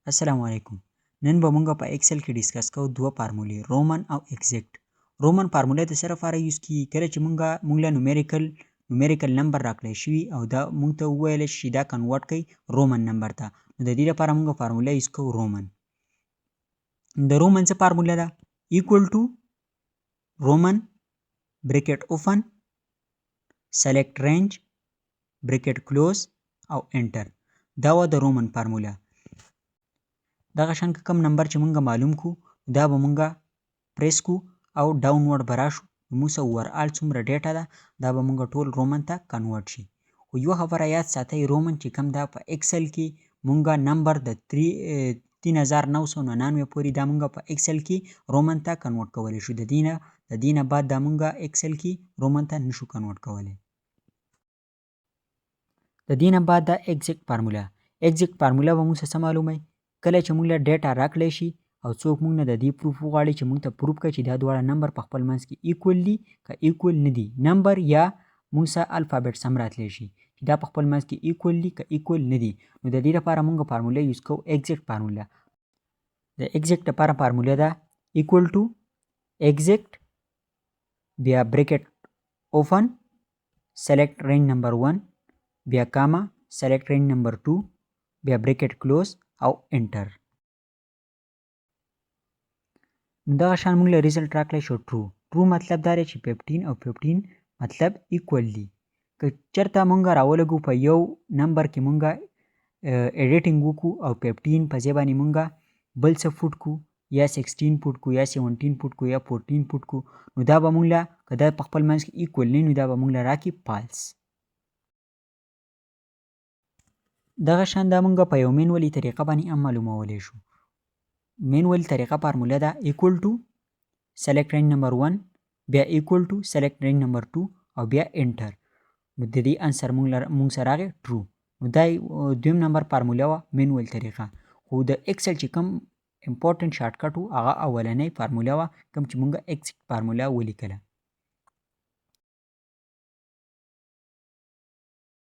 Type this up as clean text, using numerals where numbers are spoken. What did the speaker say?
السلام علیکم. نن به مونږ په ایکسل کې ډیسکس کوو دوه فارمولې رومن او ایگزیکټ. رومن فارموله د څه لپاره یوز کیږي؟ کله چې مونږ له نومیریکل نمبر راکړی شوي او دا مونږ ته وویل شي دا کنورټ کړئ رومن نمبر ته، نو د دې لپاره مونږ فارموله یوز کوو رومن. د رومن څه فارموله ده؟ ایکوال ټو رومن بریکټ اوپن سلیکټ رینج بریکټ کلوز او انټر. دا و د رومن فارموله. دغه شان کوم نمبر چې مونږ معلوم کو دا به مونږ پریس کو او ډاونورډ به راشو، موږ سه اوورآل څومره ډیټا ده دا به مونږ ټول رومن ته کنورټ شي. خو یو خبره یاد ساتئ، رومن چې کوم دا په ایکسل کې مونږ نمبر د 3999 پورې دا مونږ په ایکسل کې رومن ته کنورټ کولی شو. د دینه بعد دا مونږ ایکسل کې رومن ته نشو کنورټ کولی. د دینه بعد دا ایگزیکټ فارموله. ایگزیکټ فارموله به موږ څه معلومه؟ کله چې موږ له ډیټا راکړی شي او څوک موږ نه د دې پروف وغواړي چې موږ ته پروف کړي چې دا دواړه نمبر په خپل منځ کې ایکوال دي که ایکوال نه دي، نمبر یا موږ سره الفابیټ سم راتلی شي چې دا په خپل منځ کې ایکوال دي که ایکوال نه دي، نو د دې لپاره موږ فارموله یوز کوو ایگزیکټ فارموله. د ایگزیکټ لپاره فارموله ده ایکوال ټو ایگزیکټ بیا بریکټ اوپن سلیکټ رینج نمبر 1 بیا کاما سلیکټ رینج نمبر 2 بیا بریکټ کلوز او انټر. دغه شان موږ له ریزلټ راکړی شو ټرو. ټرو مطلب دا دی چې 15 او 15 مطلب ایکوال دي. که چېرته موږ راولګو په یو نمبر کې موږ ایډیټینګ وکړو او 15 په ځای باندې موږ بل څه فوټ کو یا 16 فوټ کو یا 17 فوټ کو یا 14 فوټ کو، نو دا به موږ له که دا په خپل منځ کې ایکوال نه، نو دا به موږ له راکړي فالس. دغه شان دا مونږ په یو مینولي طریقه باندې هم معلومولی شو. مینولي طریقه فارموله ده ایکوال ټو سلیکټ رینج نمبر 1 بیا ایکوال ټو سلیکټ رینج نمبر 2 او بیا انټر. نو د دې انسر مونږ سره راغی ټرو. نو دا دویم نمبر فارموله وه مینولي طریقه. خو د ایکسل چې کوم امپورټنټ شارټکټ و هغه اولنۍ فارموله وه کوم چې مونږ ایکسیکټ فارموله ولیکله.